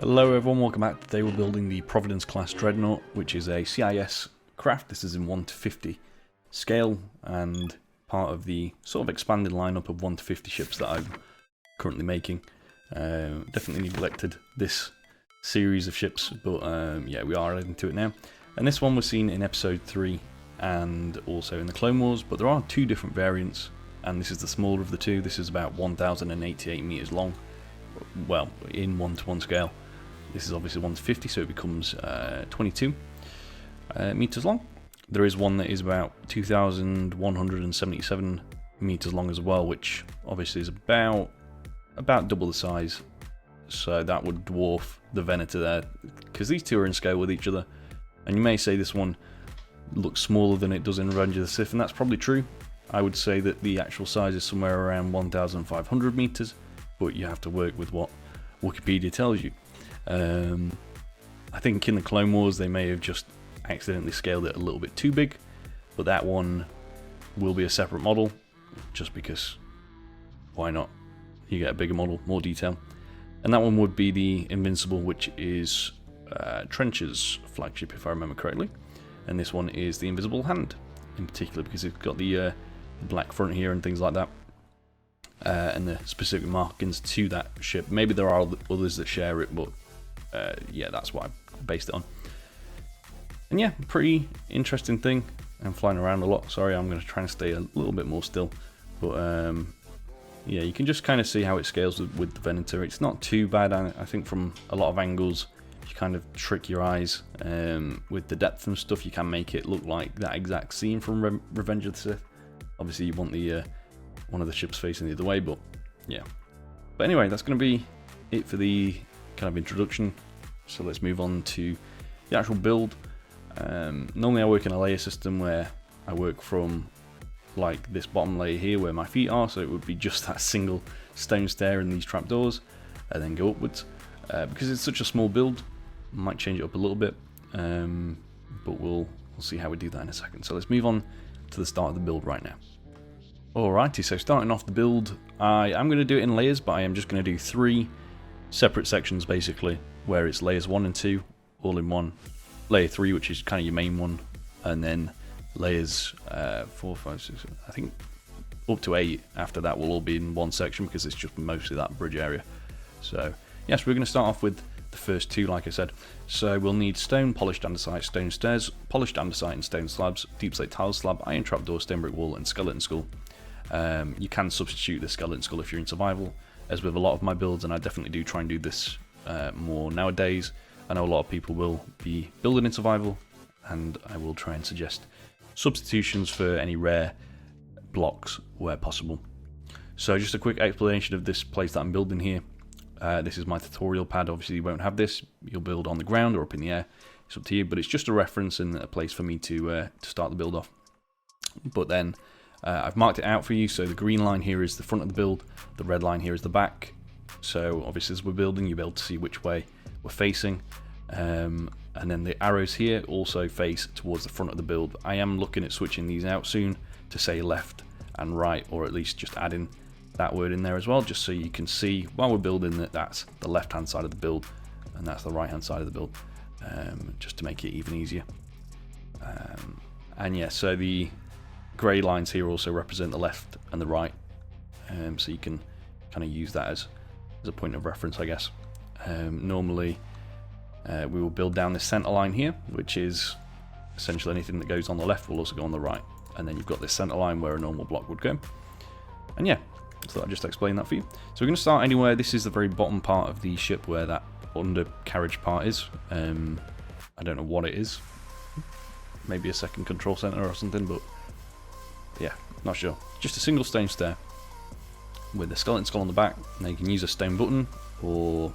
Hello everyone, welcome back. Today we're building the Providence-class Dreadnought, which is a CIS craft. This is in 1:50 scale and part of the sort of expanded lineup of 1:50 ships that I'm currently making. Definitely neglected this series of ships, but yeah, we are adding to it now. And this one was seen in episode 3 and also in the Clone Wars, but there are two different variants, and this is the smaller of the two. This is about 1,088 meters long, well, in 1:1 scale. This is obviously 1:50, so it becomes 22 meters long. There is one that is about 2,177 meters long as well, which obviously is about double the size. So that would dwarf the Venator there, because these two are in scale with each other. And you may say this one looks smaller than it does in Revenge of the Sith, and that's probably true. I would say that the actual size is somewhere around 1,500 meters, but you have to work with what Wikipedia tells you. I think in the Clone Wars they may have just accidentally scaled it a little bit too big, but that one will be a separate model, just because why not? You get a bigger model, more detail. And that one would be the Invincible, which is Trench's flagship if I remember correctly, and this one is the Invisible Hand in particular because it's got the black front here and things like that. And the specific markings to that ship. Maybe there are others that share it, but yeah, that's what I based it on. And yeah, pretty interesting thing. I'm flying around a lot. Sorry, I'm going to try and stay a little bit more still. But yeah, you can just kind of see how it scales with the Venator. It's not too bad. I think from a lot of angles, you kind of trick your eyes with the depth and stuff. You can make it look like that exact scene from Revenge of the Sith. Obviously, you want the one of the ships facing the other way, but yeah. But anyway, that's going to be it for the kind of introduction. So let's move on to the actual build. Normally I work in a layer system where I work from like this bottom layer here where my feet are, so it would be just that single stone stair and these trapdoors, and then go upwards. Because it's such a small build, I might change it up a little bit, but we'll see how we do that in a second. So let's move on to the start of the build right now. Alrighty, so starting off the build, I am going to do it in layers, but I am just going to do 3 separate sections basically, where it's layers 1 and 2 all in one, layer 3 which is kind of your main one, and then layers 4, 5, 6, I think up to 8 after that will all be in one section because it's just mostly that bridge area. So yes, we're going to start off with the first 2 like I said. So we'll need stone, polished andesite, stone stairs, polished andesite and stone slabs, deep slate tile slab, iron trapdoor, stone brick wall and skeleton skull. You can substitute the skeleton skull if you're in survival, as with a lot of my builds, and I definitely do try and do this more nowadays. I know a lot of people will be building in survival, and I will try and suggest substitutions for any rare blocks where possible. So just a quick explanation of this place that I'm building here. This is my tutorial pad. Obviously you won't have this, you'll build on the ground or up in the air, it's up to you, but it's just a reference and a place for me to start the build off. But then I've marked it out for you, so the green line here is the front of the build, the red line here is the back. So obviously as we're building, you'll be able to see which way we're facing, and then the arrows here also face towards the front of the build. I am looking at switching these out soon to say left and right, or at least just adding that word in there as well, just so you can see while we're building that that's the left hand side of the build and that's the right hand side of the build, just to make it even easier. And yeah, so the grey lines here also represent the left and the right, so you can kind of use that as a point of reference, I guess. Normally we will build down this centre line here, which is essentially anything that goes on the left will also go on the right, and then you've got this centre line where a normal block would go. And yeah, so I'll just explain that for you. So we're going to start anywhere. This is the very bottom part of the ship where that undercarriage part is. I don't know what it is, maybe a second control centre or something, but yeah, not sure. Just a single stone stair with the skeleton skull on the back. Now you can use a stone button or,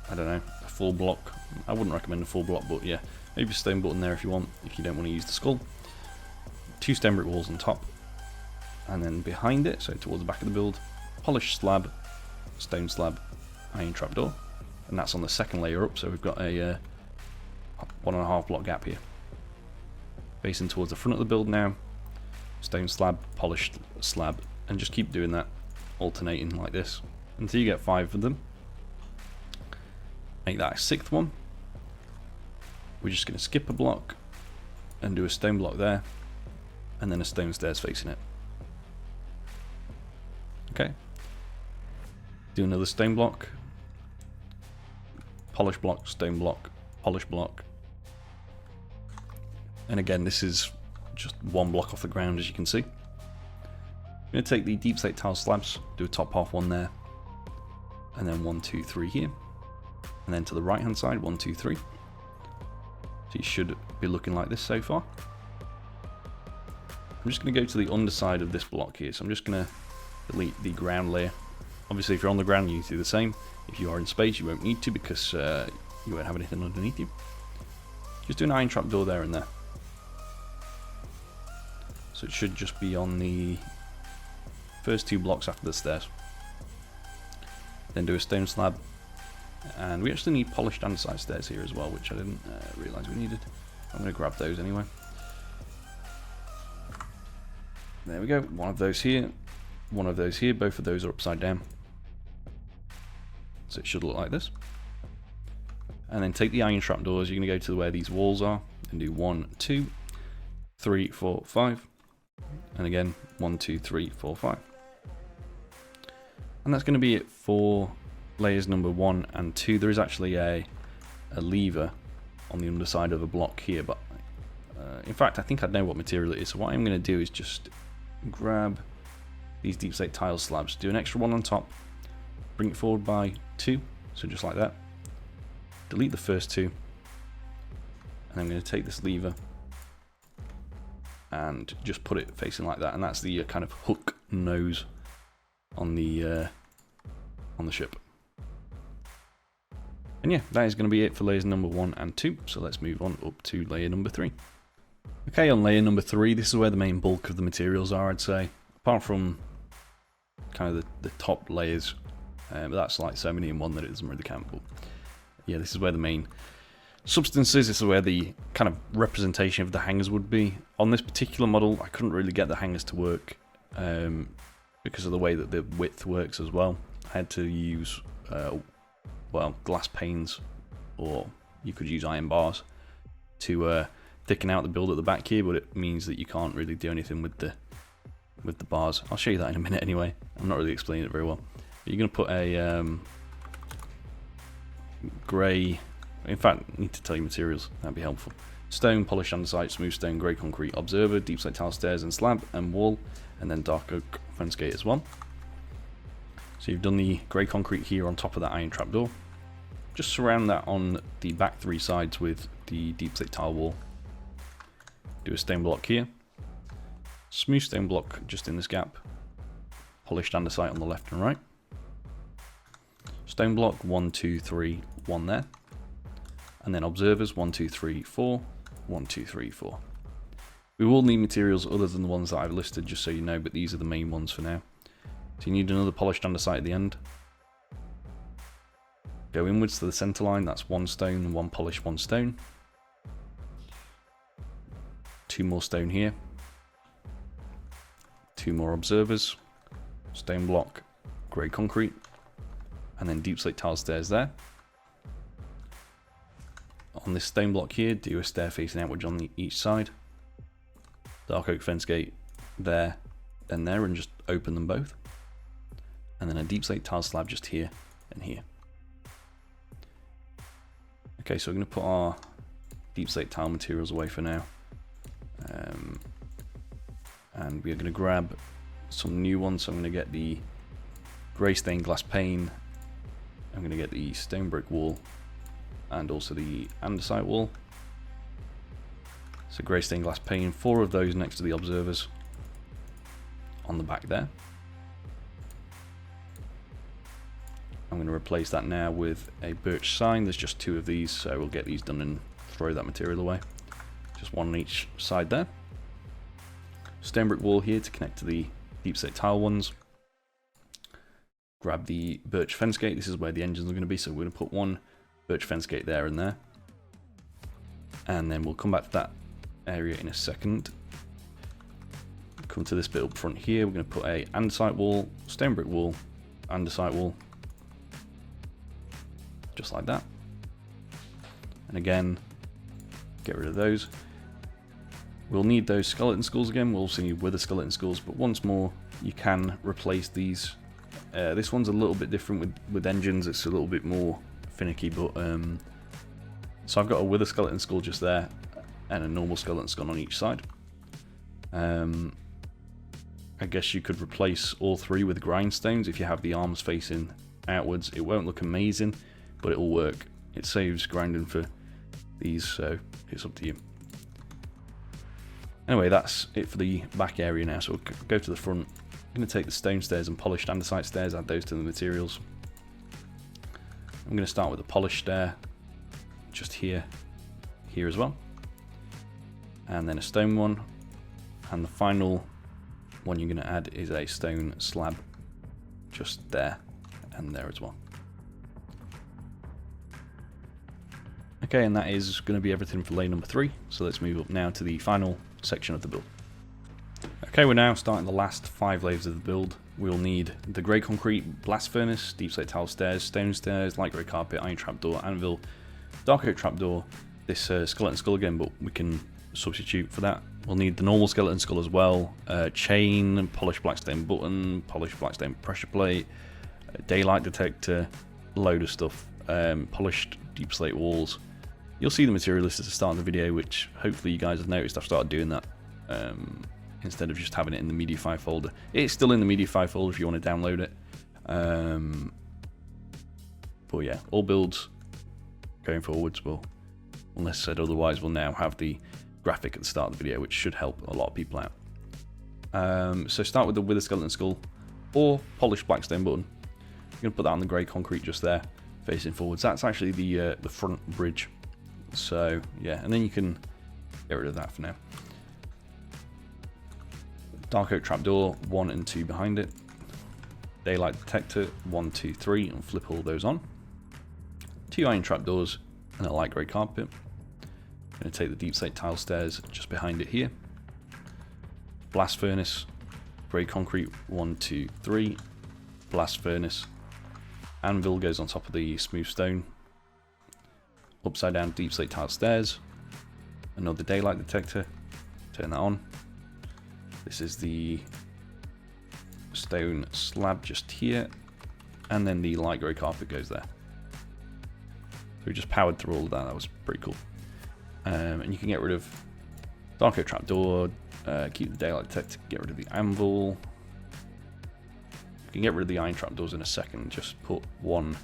I don't know, a full block. I wouldn't recommend a full block, but yeah, maybe a stone button there if you want, if you don't want to use the skull. 2 stone brick walls on top, and then behind it, so towards the back of the build, polished slab, stone slab, iron trapdoor, and that's on the second layer up, so we've got a 1.5 block gap here. Facing towards the front of the build now, stone slab, polished slab, and just keep doing that, alternating like this until you get 5 of them. make that a 6th one. We're just going to skip a block and do a stone block there, and then a stone stairs facing it. Okay. Do another stone block, polish block, stone block, polish block. And again, this is just one block off the ground, as you can see. I'm going to take the deep slate tile slabs, do a top half one there, and then 1, 2, 3 here. And then to the right hand side, 1, 2, 3. So you should be looking like this so far. I'm just going to go to the underside of this block here. So I'm just going to delete the ground layer. Obviously, if you're on the ground, you need to do the same. If you are in space, you won't need to, because you won't have anything underneath you. Just do an iron trapdoor there and there. So it should just be on the first 2 blocks after the stairs. Then do a stone slab. And we actually need polished andesite stairs here as well, which I didn't realise we needed. I'm going to grab those anyway. There we go, one of those here, one of those here, both of those are upside down. So it should look like this. And then take the iron trapdoors, you're going to go to where these walls are, and do 1, 2, 3, 4, 5. And again, 1, 2, 3, 4, 5. And that's going to be it for layers number 1 and 2. There is actually a lever on the underside of a block here, but in fact I think I know what material it is. So what I'm going to do is just grab these deep slate tile slabs, do an extra one on top, bring it forward by 2, so just like that. Delete the first 2, and I'm going to take this lever and just put it facing like that, and that's the kind of hook nose on the ship. And yeah, that is going to be it for layers number 1 and 2, so let's move on up to layer number 3. Okay, on layer number 3, this is where the main bulk of the materials are, I'd say, apart from kind of the top layers, but that's like so many in one that it doesn't really count. But yeah, this is where the main substance is. This is where the kind of representation of the hangers would be. On this particular model, I couldn't really get the hangers to work because of the way that the width works as well. I had to use well, glass panes, or you could use iron bars to thicken out the build at the back here, but it means that you can't really do anything with the bars. I'll show you that in a minute anyway. I'm not really explaining it very well. But you're going to put a grey, in fact, I need to tell you materials, that'd be helpful. Stone, polished andesite, smooth stone, grey concrete, observer, deep slate tile stairs and slab, and wall, and then dark oak fence gate as well. So you've done the grey concrete here on top of that iron trapdoor. Just surround that on the back 3 sides with the deep slate tile wall. Do a stone block here. Smooth stone block just in this gap. Polished andesite on the left and right. Stone block 1, 2, 3, 1 there. And then observers 1, 2, 3, 4, 1, 2, 3, 4. We will need materials other than the ones that I've listed, just so you know, but these are the main ones for now. So you need another polished andesite at the end. Go inwards to the center line, that's 1 stone, 1 polished, 1 stone. 2 more stone here. 2 more observers. Stone block, grey concrete. And then deep slate tile stairs there. On this stone block here, do a stair facing outwards on each side. Dark oak fence gate there, then there, and just open them both. And then a deep slate tile slab just here and here. Okay, so we're going to put our deep slate tile materials away for now. And we're going to grab some new ones. So I'm going to get the grey stained glass pane. I'm going to get the stone brick wall and also the andesite wall. So grey stained glass pane, 4 of those next to the observers on the back there. I'm going to replace that now with a birch sign. There's just 2 of these, so we'll get these done and throw that material away. Just 1 on each side there. Stone brick wall here to connect to the deep slate tile ones. Grab the birch fence gate. This is where the engines are going to be, so we're going to put 1 birch fence gate there and there. And then we'll come back to that area in a second. Come to this bit up front here. We're going to put a andesite wall, stone brick wall, andesite wall. Just like that. And again, get rid of those. We'll need those skeleton skulls again. We'll also need wither skeleton skulls, but once more, you can replace these. This one's a little bit different with engines. It's a little bit more finicky, but so I've got a wither skeleton skull just there, and a normal skeleton skull on each side. I guess you could replace all three with grindstones if you have the arms facing outwards. It won't look amazing, but it'll work. It saves grinding for these, so it's up to you. Anyway, that's it for the back area now, so we'll go to the front. I'm going to take the stone stairs and polished andesite stairs, add those to the materials. I'm going to start with a polished stair, just here as well. And then a stone one. And the final one you're going to add is a stone slab, just there and there as well. Okay, and that is going to be everything for lane number 3. So let's move up now to the final section of the build. Okay, we're now starting the last 5 layers of the build. We'll need the grey concrete blast furnace, deep slate tile stairs, stone stairs, light grey carpet, iron trapdoor, anvil, dark oak trapdoor, this skeleton skull again, but we can substitute for that. We'll need the normal skeleton skull as well, chain, polished blackstone button, polished blackstone pressure plate, daylight detector, load of stuff, polished deep slate walls. You'll see the material list at the start of the video, which hopefully you guys have noticed I've started doing that instead of just having it in the media file folder. It's still in the media file folder if you want to download it. But yeah, all builds going forwards will, unless said otherwise, will now have the graphic at the start of the video, which should help a lot of people out. So start with the wither skeleton skull or polished blackstone button. I'm going to put that on the grey concrete just there, facing forwards. That's actually the front bridge. So yeah, and then you can get rid of that for now. Dark oak trapdoor, 1 and 2 behind it. Daylight detector, 1, 2, 3, and flip all those on. 2 iron trapdoors and a light grey carpet. I'm going to take the deep slate tile stairs just behind it here. Blast furnace, grey concrete, 1, 2, 3. Blast furnace. Anvil goes on top of the smooth stone. Upside down deep slate tile stairs. Another daylight detector. Turn that on. This is the stone slab just here. And then the light grey carpet goes there. So we just powered through all of that. That was pretty cool. And you can get rid of dark oak trapdoor, keep the daylight detector, get rid of the anvil. You can get rid of the iron trapdoors in a second. Just put 1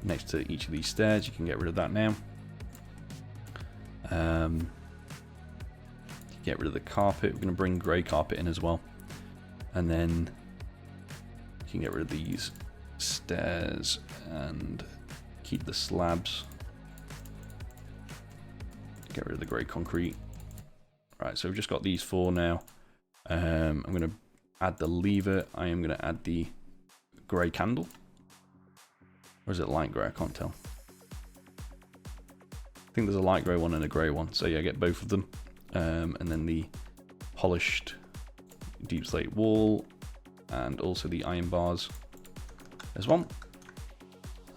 next to each of these stairs. You can get rid of that now. Get rid of the carpet. We're going to bring grey carpet in as well. And then you can get rid of these stairs and keep the slabs. Get rid of the grey concrete. Right, so we've just got these 4 now. I'm going to add the lever. I am going to add the grey candle. Or is it light grey? I can't tell. I think there's a light grey one and a grey one. So yeah, get both of them. And then the polished deep slate wall. And also the iron bars as well.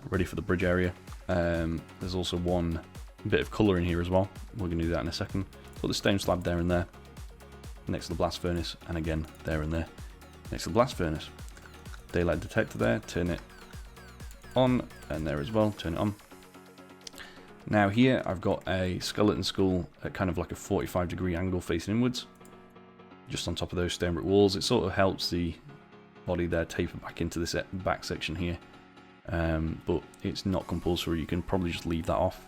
Ready for the bridge area. There's also one bit of colour in here as well. We're going to do that in a second. Put the stone slab there and there, next to the blast furnace, and again there and there, next to the blast furnace. Daylight detector there, turn it on, and there as well, turn it on. Now here I've got a skeleton skull at kind of like a 45-degree angle facing inwards, just on top of those stone brick walls. It sort of helps the body there taper back into this back section here, but it's not compulsory. You can probably just leave that off,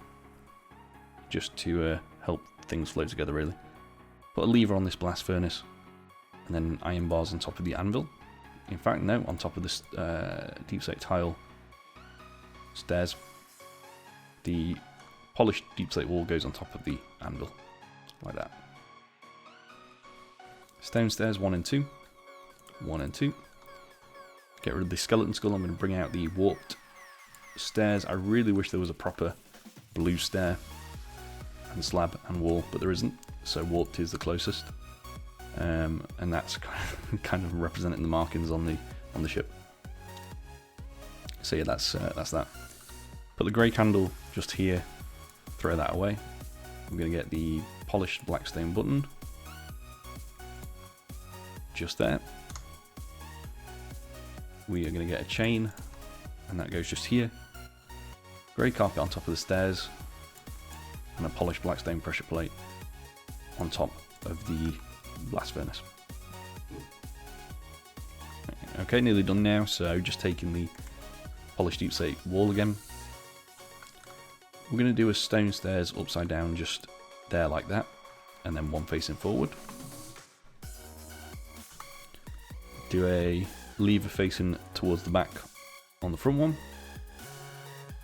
just to help things flow together really. Put a lever on this blast furnace, and then iron bars on top of the anvil. In fact, no, on top of this deep slate tile stairs. The polished deep slate wall goes on top of the anvil, like that. Stone stairs 1 and 2. 1 and 2. Get rid of the skeleton skull. I'm going to bring out the warped stairs. I really wish there was a proper blue stair and slab and wall, but there isn't, so warped is the closest, and that's kind of representing the markings on the ship. So yeah, that's that. Put the grey candle just here, throw that away. We're going to get the polished black stone button. Just there. We are going to get a chain, and that goes just here. Grey carpet on top of the stairs, and a polished black stone pressure plate on top of the blast furnace. Okay, nearly done now, so just taking the polished deep slate wall again. We're going to do a stone stairs upside down just there like that, and then one facing forward. Do a lever facing towards the back on the front one,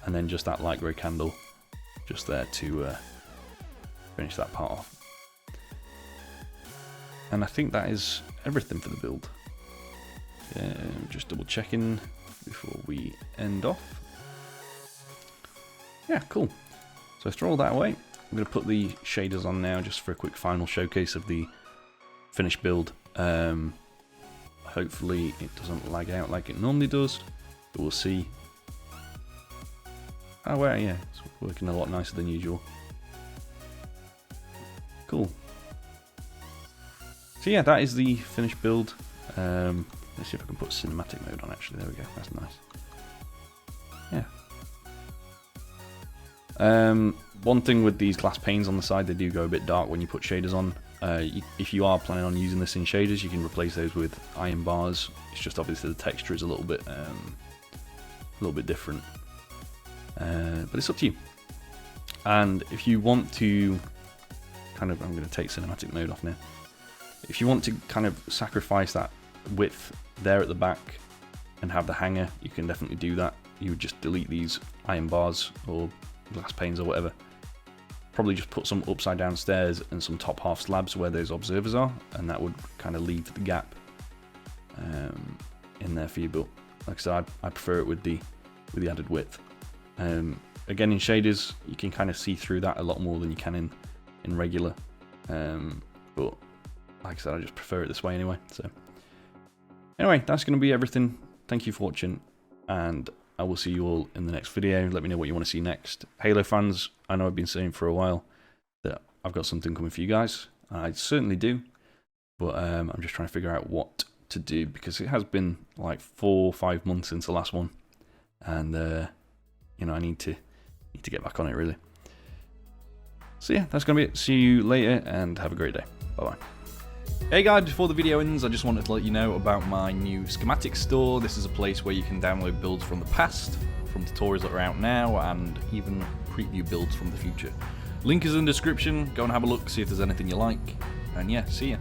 and then just that light grey candle just there to finish that part off. And I think that is everything for the build. Just double checking before we end off. Yeah, cool. So I throw all that away. I'm going to put the shaders on now just for a quick final showcase of the finished build. Hopefully it doesn't lag out like it normally does, but we'll see. Oh well, yeah, it's working a lot nicer than usual. Cool. So yeah, that is the finished build. Let's see if I can put cinematic mode on actually, there we go, that's nice. Yeah. One thing with these glass panes on the side, they do go a bit dark when you put shaders on. If you are planning on using this in shaders, you can replace those with iron bars. It's just obviously the texture is a little bit different, but it's up to you. And if you want to kind of, I'm going to take cinematic mode off now. If you want to kind of sacrifice that width there at the back and have the hanger, you can definitely do that. You would just delete these iron bars or glass panes or whatever. Probably just put some upside down stairs and some top half slabs where those observers are, and that would kind of leave the gap in there for you. But like I said, I prefer it with the added width. Again, in shaders you can kind of see through that a lot more than you can in regular, but like I said, I just prefer it this way anyway. So anyway, that's going to be everything. Thank you for watching, and I will see you all in the next video. Let me know what you want to see next. Halo fans, I know I've been saying for a while that I've got something coming for you guys. I certainly do, but I'm just trying to figure out what to do, because it has been like 4 or 5 months since the last one, and you know, I need to get back on it really. So yeah, that's going to be it. See you later, and have a great day. Bye bye. Hey guys, before the video ends, I just wanted to let you know about my new schematic store. This is a place where you can download builds from the past, from tutorials that are out now, and even preview builds from the future. Link is in the description. Go and have a look, see if there's anything you like, and yeah, see ya.